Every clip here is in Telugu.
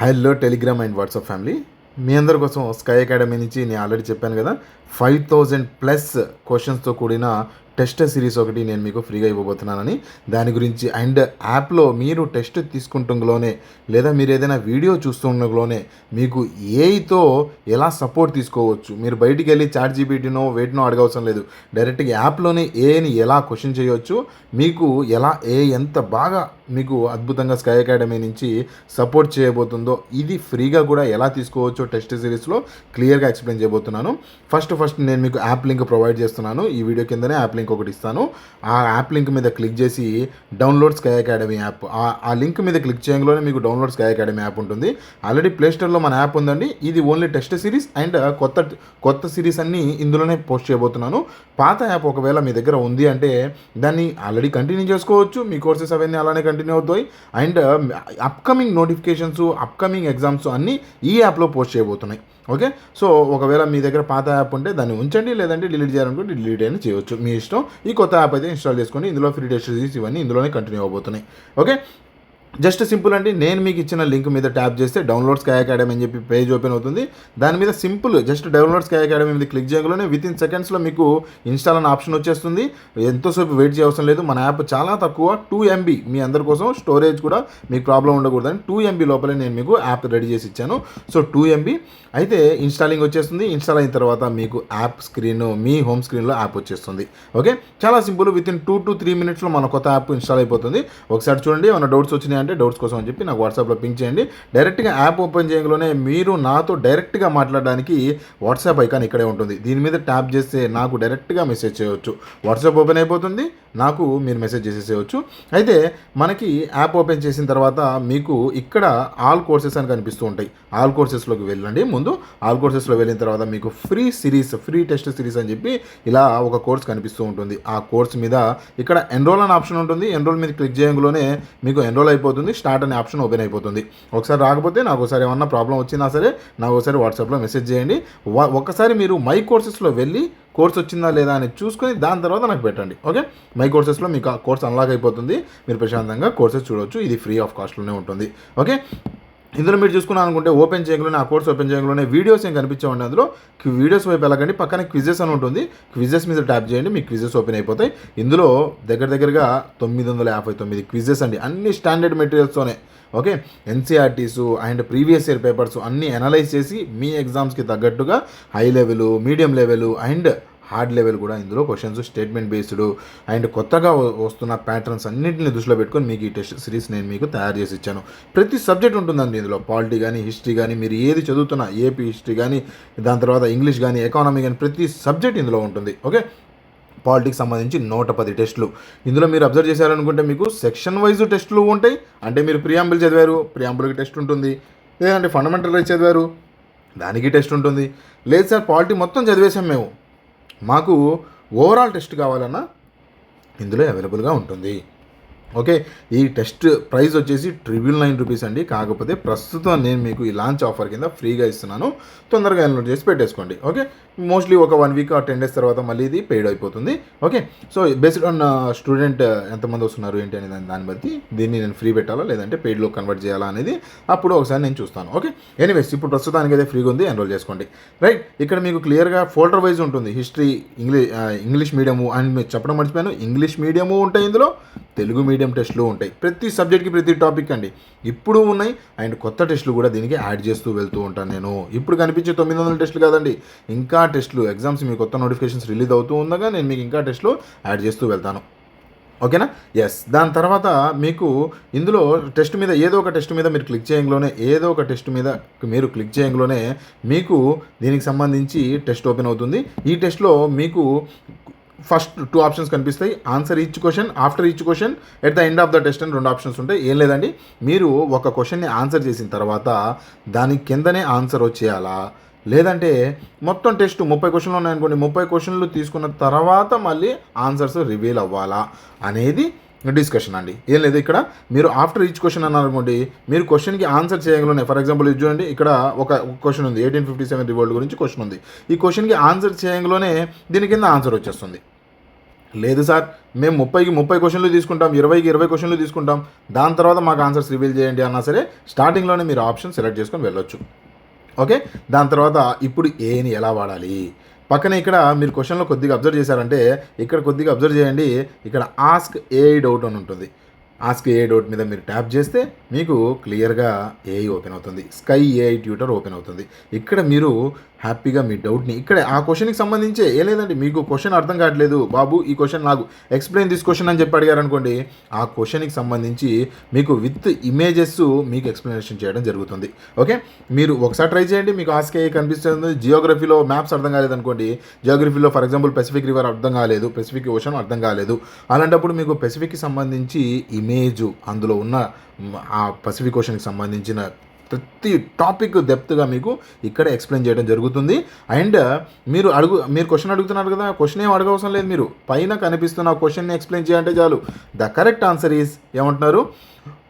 Hello Telegram and WhatsApp family, మీ అందరి కోసం స్కై అకాడమీ నుంచి నేను ఆల్రెడీ చెప్పాను కదా, 5000+ క్వశ్చన్స్తో కూడిన టెస్ట్ సిరీస్ ఒకటి నేను మీకు ఫ్రీగా ఇవ్వబోతున్నానని. దాని గురించి అండ్ యాప్లో మీరు టెస్ట్ తీసుకుంటుంలోనే లేదా మీరు ఏదైనా వీడియో చూస్తుండలోనే మీకు ఏఐతో ఎలా సపోర్ట్ తీసుకోవచ్చు, మీరు బయటికి వెళ్ళి చాట్ జీపీటీనో వేటినో అడగవసరం లేదు. డైరెక్ట్గా యాప్లోనే ఏఐని ఎలా క్వశ్చన్ చేయవచ్చు, మీకు ఎలా ఎంత బాగా మీకు అద్భుతంగా స్కై అకాడమీ నుంచి సపోర్ట్ చేయబోతుందో, ఇది ఫ్రీగా కూడా ఎలా తీసుకోవచ్చో టెస్ట్ సిరీస్లో క్లియర్గా ఎక్స్ప్లెయిన్ చేయబోతున్నాను. ఫస్ట్ నేను మీకు యాప్ లింక్ ప్రొవైడ్ చేస్తున్నాను. ఈ వీడియో కిందనే యాప్ లింక్ ఒకటి ఇస్తాను. ఆ యాప్ లింక్ మీద క్లిక్ చేసి డౌన్లోడ్ స్కై అకాడమీ యాప్, ఆ లింక్ మీద క్లిక్ చేయడంలోనే మీకు డౌన్లోడ్ స్కై అకాడమీ యాప్ ఉంటుంది. ఆల్రెడీ ప్లేస్టోర్లో మన యాప్ ఉందండి. ఇది ఓన్లీ టెస్ట్ సిరీస్ అండ్ కొత్త సిరీస్ అన్నీ ఇందులోనే పోస్ట్ చేయబోతున్నాను. పాత యాప్ ఒకవేళ మీ దగ్గర ఉంది అంటే దాన్ని ఆల్రెడీ కంటిన్యూ చేసుకోవచ్చు. మీ కోర్సెస్ అవన్నీ అలానే కంటిన్యూ అవుతాయి. And upcoming notifications, upcoming exams అన్నీ ఈ యాప్లో పోస్ట్ చేయబోతున్నాయి. ఓకే, సో ఒకవేళ మీ దగ్గర పాత యాప్ ఉంటే దాన్ని ఉంచండి, లేదంటే డిలీట్ చేయాలనుకుంటే డిలీట్ అయినా చేయవచ్చు, మీ ఇష్టం. ఈ కొత్త యాప్ అయితే ఇన్స్టాల్ చేసుకోండి. ఇందులో ఫ్రీ టెస్ట్ సిరీస్ ఇవన్నీ ఇందులోనే కంటిన్యూ అవబోతున్నాయి. ఓకే, జస్ట్ సింపుల్ అండి. నేను మీకు ఇచ్చిన లింక్ మీద ట్యాప్ చేస్తే డౌన్లోడ్ స్కై అకాడమీ అని చెప్పి పేజ్ ఓపెన్ అవుతుంది. దాని మీద simple just download sky academy మీద క్లిక్ చేయగానే వితిన్ సెకండ్స్లో మీకు ఇన్స్టాల్ అనే ఆప్షన్ వచ్చేస్తుంది. ఎంతోసేపు వెయిట్ చేయవసరం లేదు. మన యాప్ చాలా తక్కువ 2 MB, మీ అందరి కోసం స్టోరేజ్ కూడా మీకు ప్రాబ్లం ఉండకూడదని 2 MB లోపలే నేను మీకు యాప్ రెడీ చేసి ఇచ్చాను. సో 2 MB అయితే ఇన్స్టాలింగ్ వచ్చేస్తుంది. ఇన్స్టాల్ అయిన తర్వాత మీకు యాప్ స్క్రీన్, మీ హోమ్ స్క్రీన్లో యాప్ వచ్చేస్తుంది. ఓకే, చాలా సింపుల్. వితిన్ 2 to 3 మినిట్స్లో మన కొత్త యాప్ ఇన్స్టాల్ అయిపోతుంది. ఒకసారి చూడండి. ఏమైనా డౌట్స్ వచ్చినాయి అంటే డౌట్స్ కోసం అని చెప్పి నాకు వాట్సాప్లో పింక్ చేయండి. డైరెక్ట్గా యాప్ ఓపెన్ చేయడంలోనే మీరు నాతో డైరెక్ట్గా మాట్లాడడానికి వాట్సాప్ ఐకాన్ ఇక్కడే ఉంటుంది. దీని మీద ట్యాప్ చేస్తే నాకు డైరెక్ట్గా మెసేజ్ చేయవచ్చు. వాట్సాప్ ఓపెన్ అయిపోతుంది, నాకు మీరు మెసేజ్ చేసేసేయచ్చు. అయితే మనకి యాప్ ఓపెన్ చేసిన తర్వాత మీకు ఇక్కడ ఆల్ కోర్సెస్ అని కనిపిస్తూ ఉంటాయి. ఆల్ కోర్సెస్లోకి వెళ్ళండి. ముందు ఆల్ కోర్సెస్లో వెళ్ళిన తర్వాత మీకు ఫ్రీ టెస్ట్ సిరీస్ అని చెప్పి ఇలా ఒక కోర్స్ కనిపిస్తూ ఉంటుంది. ఆ కోర్స్ మీద ఇక్కడ ఎన్రోల్ అనే ఆప్షన్ ఉంటుంది. ఎన్రోల్ మీద క్లిక్ చేయడంలోనే మీకు ఎన్రోల్ అయిపోతుంది. స్టార్ట్ అనే ఆప్షన్ ఓపెన్ అయిపోతుంది. ఒకసారి రాకపోతే నాకు ఒకసారి ఏమన్నా ప్రాబ్లం వచ్చినా సరే నాకు ఒకసారి వాట్సాప్లో మెసేజ్ చేయండి. ఒకసారి మీరు మై కోర్సెస్లో వెళ్ళి కోర్స్ వచ్చిందా లేదా అని చూసుకొని దాని తర్వాత నాకు పెట్టండి. ఓకే, మై కోర్సెస్లో మీకు ఆ కోర్స్ అన్లాక్ అయిపోతుంది. మీరు ప్రశాంతంగా కోర్సెస్ చూడవచ్చు. ఇది ఫ్రీ ఆఫ్ కాస్ట్లోనే ఉంటుంది. ఓకే, ఇందులో మీరు చూసుకున్నాను అనుకుంటే ఓపెన్ చేయడంలోనే, ఆ కోర్స్ ఓపెన్ చేయడంలోనే వీడియోస్ ఏం కనిపించవండి. అందులో వీడియోస్ వైపు వెళ్ళకండి. పక్కన క్విజెస్ అని ఉంటుంది. క్విజెస్ మీద ట్యాప్ చేయండి, మీ క్విజెస్ ఓపెన్ అయిపోతాయి. ఇందులో దగ్గరగా 959 క్విజెస్ అండి, అన్ని స్టాండర్డ్ మెటీరియల్స్తోనే. Okay, NCERTs and previous year papers అన్నీ అనలైజ్ చేసి మీ ఎగ్జామ్స్కి తగ్గట్టుగా high level, medium level and hard level కూడా ఇందులో క్వశ్చన్స్, స్టేట్మెంట్ బేస్డ్ అండ్ కొత్తగా వస్తున్న ప్యాటర్న్స్ అన్నింటిని దృష్టిలో పెట్టుకొని మీకు ఈ టెస్ట్ సిరీస్ నేను మీకు తయారు చేసి ఇచ్చాను. ప్రతి సబ్జెక్ట్ ఉంటుందండి ఇందులో. పాలిటీ కానీ, హిస్టరీ కానీ, మీరు ఏది చదువుతున్నా, ఏపీ హిస్టరీ కానీ, దాని తర్వాత ఇంగ్లీష్ కానీ, ఎకానమీ కానీ, ప్రతి సబ్జెక్ట్ ఇందులో ఉంటుంది. ఓకే, పాలిటిక్స్ సంబంధించి 110 టెస్టులు ఇందులో మీరు అబ్జర్వ్ చేశారనుకుంటే మీకు సెక్షన్ వైజ్ టెస్టులు ఉంటాయి. అంటే మీరు ప్రియాంబుల్ చదివారు, ప్రియాంబుల్కి టెస్ట్ ఉంటుంది. లేదంటే ఫండమెంటల్ రైట్స్ చదివారు, దానికి టెస్ట్ ఉంటుంది. లేదు సార్ పాలిటీ మొత్తం చదివేసాం మేము, మాకు ఓవరాల్ టెస్ట్ కావాలన్నా ఇందులో అవైలబుల్గా ఉంటుంది. ఓకే, ఈ టెస్ట్ ప్రైస్ వచ్చేసి 999 రూపీస్ అండి. కాకపోతే ప్రస్తుతం నేను మీకు ఈ లాంచ్ ఆఫర్ కింద ఫ్రీగా ఇస్తున్నాను. తొందరగా డౌన్లోడ్ చేసి పెట్టేసుకోండి. ఓకే, మోస్ట్లీ ఒక 1 వీక్ ఆర్ 10 days తర్వాత మళ్ళీ ఇది పెయిడ్ అయిపోతుంది. Okay, so based on student ఎంతమంది వస్తున్నారు ఏంటి అనే దాన్ని బట్టి దీన్ని నేను ఫ్రీ పెట్టాలా లేదంటే పెయిడ్లో కన్వర్ట్ చేయాలా అనేది అప్పుడు ఒకసారి నేను చూస్తాను. ఓకే, ఎనీవేస్ ఇప్పుడు ప్రస్తుతానికి అయితే ఫ్రీగా ఉంది, ఎన్రోల్ చేసుకోండి. రైట్, ఇక్కడ మీకు క్లియర్గా ఫోల్డర్ వైజ్ ఉంటుంది. హిస్టరీ, ఇంగ్లీష్ మీడియము అండ్ మీరు చెప్పడం మర్చిపోయాను, ఇంగ్లీష్ మీడియము ఉంటాయి ఇందులో, తెలుగు మీడియం టెస్టులు ఉంటాయి. ప్రతి సబ్జెక్ట్కి ప్రతి టాపిక్ అండి ఇప్పుడు ఉన్నాయి. అండ్ కొత్త టెస్టులు కూడా దీనికి యాడ్ చేస్తూ వెళ్తూ ఉంటాను నేను. ఇప్పుడు కనిపించే 900 టెస్టులు కాదండి, ఇంకా టెస్టులు, ఎగ్జామ్స్ మీ కొత్త నోటిఫికేషన్స్ రిలీజ్ అవుతూ ఉండగా నేను మీకు ఇంకా టెస్టులు యాడ్ చేస్తూ వెళ్తాను. ఓకేనా? ఎస్, దాని తర్వాత మీకు ఇందులో టెస్ట్ మీద ఏదో ఒక టెస్ట్ మీద మీరు క్లిక్ చేయడంలోనే మీకు దీనికి సంబంధించి టెస్ట్ ఓపెన్ అవుతుంది. ఈ టెస్ట్లో మీకు ఫస్ట్ 2 ఆప్షన్స్ కనిపిస్తాయి. Answer each question, after each question, at the end of the test అని 2 ఆప్షన్స్ ఉంటాయి. ఏం లేదండి, మీరు ఒక క్వశ్చన్ని ఆన్సర్ చేసిన తర్వాత దాని కిందనే ఆన్సర్ వచ్చేయాలా, లేదంటే మొత్తం టెస్ట్ 30 క్వశ్చన్లు ఉన్నాయనుకోండి, 30 క్వశ్చన్లు తీసుకున్న తర్వాత మళ్ళీ ఆన్సర్స్ రివీల్ అవ్వాలా అనేది డిస్కషన్ అండి. ఏం లేదు, ఇక్కడ మీరు ఆఫ్టర్ ఈచ్ క్వశ్చన్ అన్నారనుకోండి, మీరు క్వశ్చన్కి ఆన్సర్ చేయగలనే. ఫర్ ఎగ్జాంపుల్ ఇది చూడండి, ఇక్కడ ఒక క్వశ్చన్ ఉంది, 1857 రివోల్ట్ గురించి క్వశ్చన్ ఉంది. ఈ క్వశ్చన్కి ఆన్సర్ చేయగలనే దీని కింద ఆన్సర్ వచ్చేస్తుంది. లేదు సార్, మేము 30కి 30 క్వశ్చన్లు తీసుకుంటాం, 20కి 20 క్వశ్చన్లు తీసుకుంటాం, దాని తర్వాత మాకు ఆన్సర్స్ రివీల్ చేయండి అన్నా సరే స్టార్టింగ్లోనే మీరు ఆప్షన్ సెలెక్ట్ చేసుకొని వెళ్ళొచ్చు. ఓకే, దాని తర్వాత ఇప్పుడు ఏని ఎలా వాడాలి, పక్కన ఇక్కడ మీరు క్వశ్చన్లో కొద్దిగా అబ్జర్వ్ చేశారంటే ఇక్కడ కొద్దిగా అబ్జర్వ్ చేయండి, ఇక్కడ ఆస్క్ ఏఐ డౌట్ అని ఉంటుంది. ఆస్క్ ఏఐ డౌట్ మీద మీరు ట్యాప్ చేస్తే మీకు క్లియర్గా ఏఐ ఓపెన్ అవుతుంది, స్కై ఏఐ ట్యూటర్ ఓపెన్ అవుతుంది. ఇక్కడ మీరు హ్యాపీగా మీ డౌట్ని ఇక్కడ ఆ క్వశ్చన్కి సంబంధించే ఏం లేదండి, మీకు క్వశ్చన్ అర్థం కావట్లేదు బాబు, ఈ క్వశ్చన్ నాకు ఎక్స్ప్లెయిన్ దిస్ క్వశ్చన్ అని చెప్పి అడిగారు అనుకోండి, ఆ క్వశ్చన్కి సంబంధించి మీకు విత్ ఇమేజెస్ మీకు ఎక్స్ప్లెనేషన్ చేయడం జరుగుతుంది. ఓకే, మీరు ఒకసారి ట్రై చేయండి, మీకు ఆస్క్ ఏఐ కనిపిస్తుంది. జియోగ్రఫీలో మ్యాప్స్ అర్థం కాలేదనుకోండి, జియోగ్రఫీలో ఫర్ ఎగ్జాంపుల్ పెసిఫిక్ రివర్ అర్థం కాలేదు, పెసిఫిక్ ఓషన్ అర్థం కాలేదు, అలాంటప్పుడు మీకు పెసిఫిక్కి సంబంధించి ఇమేజ్ అందులో ఉన్న ఆ పసిఫిక్ ఓషన్కి సంబంధించిన ప్రతి టాపిక్ డెప్త్గా మీకు ఇక్కడ ఎక్స్ప్లెయిన్ చేయడం జరుగుతుంది. అండ్ మీరు క్వశ్చన్ అడుగుతున్నారు కదా, క్వశ్చన్ ఏం అడగవసరం లేదు, మీరు పైన కనిపిస్తున్న క్వశ్చన్ని ఎక్స్ప్లెయిన్ చేయాలంటే చాలు. ద కరెక్ట్ ఆన్సర్ ఈజ్ ఏమంటున్నారు,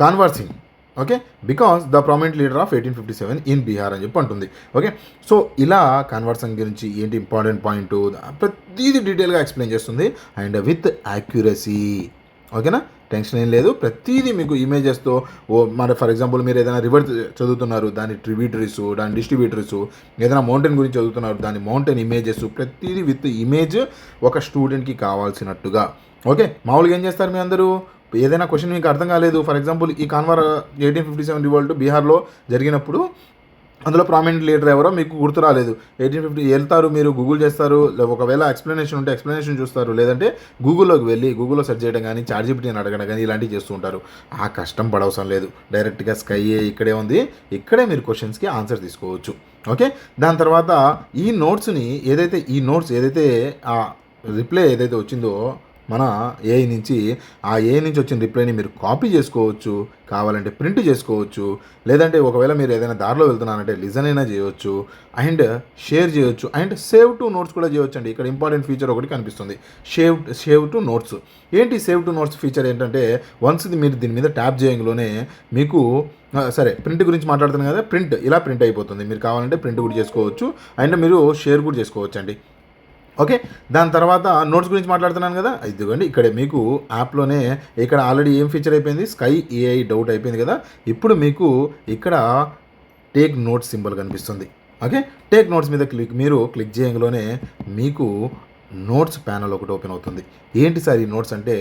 conversing. Okay, because the prominent leader of 1857 in Bihar అని చెప్పి అంటుంది. ఓకే, సో ఇలా కన్వర్షన్ గురించి ఏంటి ఇంపార్టెంట్ పాయింట్ ప్రతిదీ డీటెయిల్గా ఎక్స్ప్లెయిన్ చేస్తుంది అండ్ విత్ యాక్యురసీ. ఓకేనా, టెన్షన్ ఏం లేదు, ప్రతిదీ మీకు ఇమేజెస్తో. మరి ఫర్ ఎగ్జాంపుల్ మీరు ఏదైనా రివర్ చదువుతున్నారు, దాని ట్రిబ్యూటరీస్, దాని డిస్ట్రిబ్యూటరీస్, ఏదైనా మౌంటైన్ గురించి చదువుతున్నారు, దాని మౌంటైన్ ఇమేజెస్ ప్రతిదీ విత్ ఇమేజ్ ఒక స్టూడెంట్కి కావాల్సినట్టుగా. ఓకే, మామూలుగా ఏం చేస్తారు మీ అందరూ, ఏదైనా క్వశ్చన్ మీకు అర్థం కాలేదు, ఫర్ ఎగ్జాంపుల్ ఈ కాన్వార్ 1857 రివోల్ట్ బీహార్లో జరిగినప్పుడు అందులో ప్రామినెంట్ లీడర్ ఎవరో మీకు గుర్తు రాలేదు, 1850 వెళ్తారు, మీరు గూగుల్ చేస్తారు, ఒకవేళ ఎక్స్ప్లెనేషన్ ఉంటే ఎక్స్ప్లెనేషన్ చూస్తారు, లేదంటే గూగుల్లోకి వెళ్ళి గూగుల్లో సెర్చ్ చేయడం కానీ చాట్‌జీపీటీని అడగడం కానీ ఇలాంటివి చేస్తూ ఉంటారు. ఆ కష్టం పడవసరం లేదు, డైరెక్ట్గా స్కై ఇక్కడే ఉంది, ఇక్కడే మీరు క్వశ్చన్స్కి ఆన్సర్ తీసుకోవచ్చు. ఓకే, దాని తర్వాత ఈ నోట్స్ని ఏదైతే ఆ రిప్లై ఏదైతే వచ్చిందో మన ఏఐ నుంచి, ఆ ఏఐ నుంచి వచ్చిన రిప్లైని మీరు కాపీ చేసుకోవచ్చు, కావాలంటే ప్రింట్ చేసుకోవచ్చు, లేదంటే ఒకవేళ మీరు ఏదైనా దారిలో వెళ్తున్నారంటే లిజన్ అయినా చేయవచ్చు, అండ్ షేర్ చేయొచ్చు, అండ్ సేవ్ టు నోట్స్ కూడా చేయొచ్చు అండి. ఇక్కడ ఇంపార్టెంట్ ఫీచర్ ఒకటి కనిపిస్తుంది, సేవ్ టు నోట్స్. ఏంటి సేవ్ టు నోట్స్ ఫీచర్ ఏంటంటే, వన్స్ మీరు దీని మీద ట్యాప్ చేయడంలోనే మీకు సరే ప్రింట్ గురించి మాట్లాడుతున్నాం కదా, ప్రింట్ ఇలా ప్రింట్ అయిపోతుంది, మీరు కావాలంటే ప్రింట్ కూడా చేసుకోవచ్చు అండ్ మీరు షేర్ కూడా చేసుకోవచ్చు అండి. ఓకే, దాని తర్వాత నోట్స్ గురించి మాట్లాడుతున్నాను కదా, ఇదిగోండి ఇక్కడ మీకు యాప్లోనే ఇక్కడ ఆల్రెడీ ఏం ఫీచర్ అయిపోయింది, స్కై ఏఐ డౌట్ అయిపోయింది కదా, ఇప్పుడు మీకు ఇక్కడ టేక్ నోట్స్ సింబల్ కనిపిస్తుంది. ఓకే, టేక్ నోట్స్ మీద మీరు క్లిక్ చేయడంలోనే మీకు నోట్స్ ప్యానల్ ఒకటి ఓపెన్ అవుతుంది. ఏంటి సార్ ఈ నోట్స్ అంటే,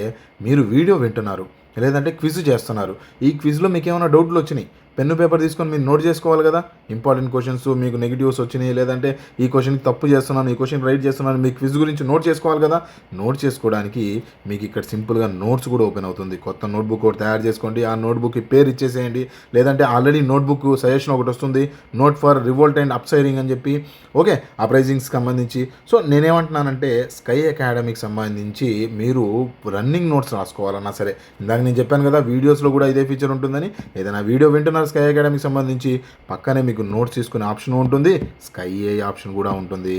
మీరు వీడియో వింటున్నారు లేదంటే క్విజ్ చేస్తున్నారు, ఈ క్విజ్లో మీకు ఏమైనా డౌట్లు వచ్చినాయి, పెన్ను పేపర్ తీసుకొని మీరు నోట్ చేసుకోవాలి కదా, ఇంపార్టెంట్ క్వశ్చన్స్, మీకు నెగిటివ్స్ వచ్చినాయి, లేదంటే ఈ క్వశ్చన్కి తప్పు చేస్తున్నాను, ఈ క్వశ్చన్ రైట్ చేస్తున్నాను, మీ క్విజ్ గురించి నోట్ చేసుకోవాలి కదా, నోట్ చేసుకోవడానికి మీకు ఇక్కడ సింపుల్గా నోట్స్ కూడా ఓపెన్ అవుతుంది. కొత్త నోట్బుక్ ఒకటి తయారు చేసుకోండి, ఆ నోట్బుక్కి పేరు ఇచ్చేసేయండి, లేదంటే ఆల్రెడీ నోట్బుక్ సజెషన్ ఒకటి వస్తుంది, నోట్ ఫర్ రివోల్ట్ అండ్ అప్సైరింగ్ అని చెప్పి. ఓకే, అప్రైజింగ్స్కి సంబంధించి. సో నేనేమంటున్నానంటే, స్కై అకాడమీకి సంబంధించి మీరు రన్నింగ్ నోట్స్ రాసుకోవాలన్నా సరే, ఇందాక నేను చెప్పాను కదా వీడియోస్లో కూడా ఇదే ఫీచర్ ఉంటుందని, ఏదైనా వీడియో వింటున్నారు స్కై అకాడమీకి సంబంధించి, పక్కనే మీకు నోట్స్ తీసుకునే ఆప్షన్ ఉంటుంది, స్కై ఏ ఆప్షన్ కూడా ఉంటుంది.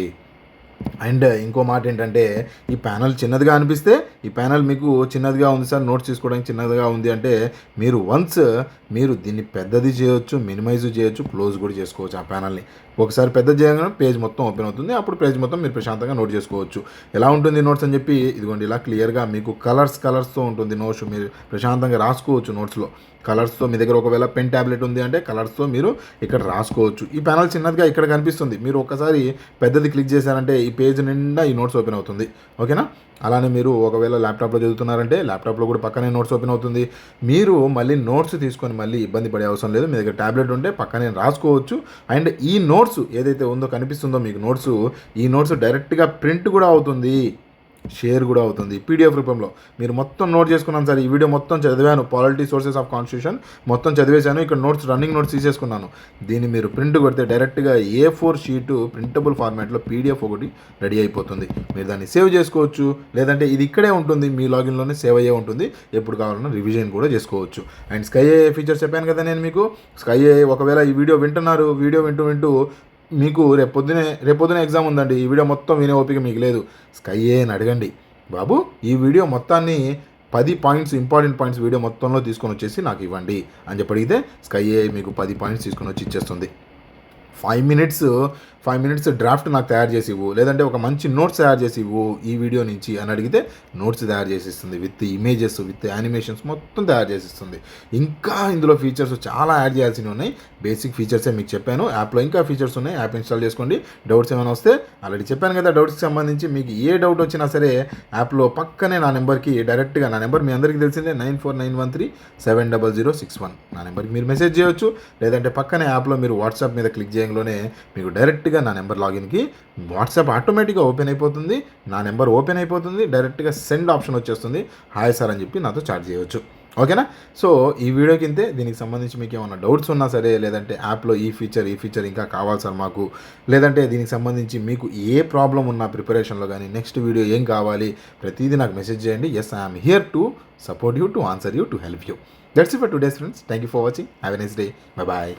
అండ్ ఇంకో మాట ఏంటంటే, ఈ ప్యానల్ చిన్నదిగా అనిపిస్తే, ఈ ప్యానల్ మీకు చిన్నదిగా ఉంది సార్, నోట్స్ తీసుకోవడానికి చిన్నదిగా ఉంది అంటే, మీరు దీన్ని పెద్దది చేయొచ్చు, మినిమైజ్ చేయొచ్చు, క్లోజ్ కూడా చేసుకోవచ్చు. ఆ ప్యానల్ని ఒకసారి పెద్ద చేయగానే పేజ్ మొత్తం ఓపెన్ అవుతుంది, అప్పుడు పేజ్ మొత్తం మీరు ప్రశాంతంగా నోట్ చేసుకోవచ్చు. ఎలా ఉంటుంది నోట్స్ అని చెప్పి, ఇదిగోండి ఇలా క్లియర్గా మీకు కలర్స్తో ఉంటుంది నోట్స్, మీరు ప్రశాంతంగా రాసుకోవచ్చు నోట్స్లో కలర్స్తో. మీ దగ్గర ఒకవేళ పెన్ ట్యాబ్లెట్ ఉంది అంటే కలర్స్తో మీరు ఇక్కడ రాసుకోవచ్చు. ఈ ప్యానల్ చిన్నదిగా ఇక్కడ కనిపిస్తుంది, మీరు ఒకసారి పెద్దది క్లిక్ చేశారంటే ఈ పేజ్ నిండా ఈ నోట్స్ ఓపెన్ అవుతుంది. ఓకేనా, అలానే మీరు ఒకవేళ ల్యాప్టాప్లో చదువుతున్నారంటే ల్యాప్టాప్లో కూడా పక్కనే నోట్స్ ఓపెన్ అవుతుంది. మీరు మళ్ళీ నోట్స్ తీసుకొని మళ్ళీ ఇబ్బంది పడే అవసరం లేదు, మీ దగ్గర ట్యాబ్లెట్ ఉంటే పక్కనే రాసుకోవచ్చు. అండ్ ఈ నోట్స్ ఏదైతే ఉందో కనిపిస్తుందో మీకు నోట్స్, ఈ నోట్స్ డైరెక్ట్గా ప్రింట్ కూడా అవుతుంది, షేర్ కూడా అవుతుంది పీడిఎఫ్ రూపంలో. మీరు మొత్తం నోట్ చేసుకున్నాను సార్, ఈ వీడియో మొత్తం చదివాను, పాలిటీ సోర్సెస్ ఆఫ్ కాన్స్టిట్యూషన్ మొత్తం చదివేశాను, ఇక్కడ నోట్స్ రన్నింగ్ నోట్స్ తీసేసుకున్నాను, దీన్ని మీరు ప్రింట్ కొడితే డైరెక్ట్గా A4 షీటు ప్రింటబుల్ ఫార్మాట్లో పీడిఎఫ్ ఒకటి రెడీ అయిపోతుంది. మీరు దాన్ని సేవ్ చేసుకోవచ్చు, లేదంటే ఇది ఇక్కడే ఉంటుంది, మీ లాగిన్లోనే సేవ్ అయ్యే ఉంటుంది, ఎప్పుడు కావాలన్నా రివిజన్ కూడా చేసుకోవచ్చు. అండ్ స్కై ఏ ఫీచర్స్ చెప్పాను కదా నేను మీకు, స్కై ఏ ఒకవేళ ఈ వీడియో వింటున్నారు, వీడియో వింటూ మీకు రేపొద్దునే ఎగ్జామ్ ఉందండి, ఈ వీడియో మొత్తం వినే ఓపిక మీకు లేదు, స్కై ఏని అడగండి, బాబు ఈ వీడియో మొత్తాన్ని 10 పాయింట్స్ ఇంపార్టెంట్ పాయింట్స్ వీడియో మొత్తంలో తీసుకొని వచ్చేసి నాకు ఇవ్వండి అని చెప్పి అడిగితే స్కై ఏ మీకు 10 పాయింట్స్ తీసుకొని వచ్చి ఇచ్చేస్తుంది. ఫైవ్ మినిట్స్ డ్రాఫ్ట్ నాకు తయారు చేసి ఇవ్వు, లేదంటే ఒక మంచి నోట్స్ తయారు చేసి ఇవ్వు ఈ వీడియో నుంచి అని అడిగితే నోట్స్ తయారు చేసి ఇస్తుంది. విత్ ఇమేజెస్, విత్ యానిమేషన్స్ మొత్తం తయారు చేసి ఇస్తుంది. ఇంకా ఇందులో ఫీచర్స్ చాలా యాడ్ చేయాల్సినవి ఉన్నాయి. బేసిక్ ఫీచర్సే మీకు చెప్పాను. యాప్లో ఇంకా ఫీచర్స్ ఉన్నాయి. యాప్ ఇన్స్టాల్ చేసుకోండి. డౌట్స్ ఏమైనా వస్తే ఆల్రెడీ చెప్పాను కదా, డౌట్స్కి సంబంధించి మీకు ఏ డౌట్ వచ్చినా సరే యాప్లో పక్కనే నా నెంబర్కి డైరెక్ట్గా, నా నెంబర్ మీ అందరికీ తెలిసిందే 9491370061, నా నెంబర్కి మీరు మెసేజ్ చేయొచ్చు. లేదంటే పక్కనే యాప్లో మీరు వాట్సాప్ మీద క్లిక్ చేయడంలోనే మీకు డైరెక్ట్గా నా నెంబర్ లాగిన్కి వాట్సాప్ ఆటోమేటిక్గా ఓపెన్ అయిపోతుంది. నా నెంబర్ ఓపెన్ అయిపోతుంది. డైరెక్ట్గా సెండ్ ఆప్షన్ వచ్చేస్తుంది. హాయ్ సార్ అని చెప్పి నాతో చాట్ చేయవచ్చు. ఓకేనా? సో ఈ వీడియోకి ఇంతే. దీనికి సంబంధించి మీకు ఏమైనా డౌట్స్ ఉన్నా సరే, లేదంటే యాప్లో ఈ ఫీచర్ ఇంకా కావాలి సార్ మాకు, లేదంటే దీనికి సంబంధించి మీకు ఏ ప్రాబ్లం ఉన్నా ప్రిపరేషన్లో కానీ, నెక్స్ట్ వీడియో ఏం కావాలి, ప్రతిదీ నాకు మెసేజ్ చేయండి. Yes, I'm here to support you, to answer you, to help you. That's it for today's friends. Thank you for watching. Have a nice day. Bye bye.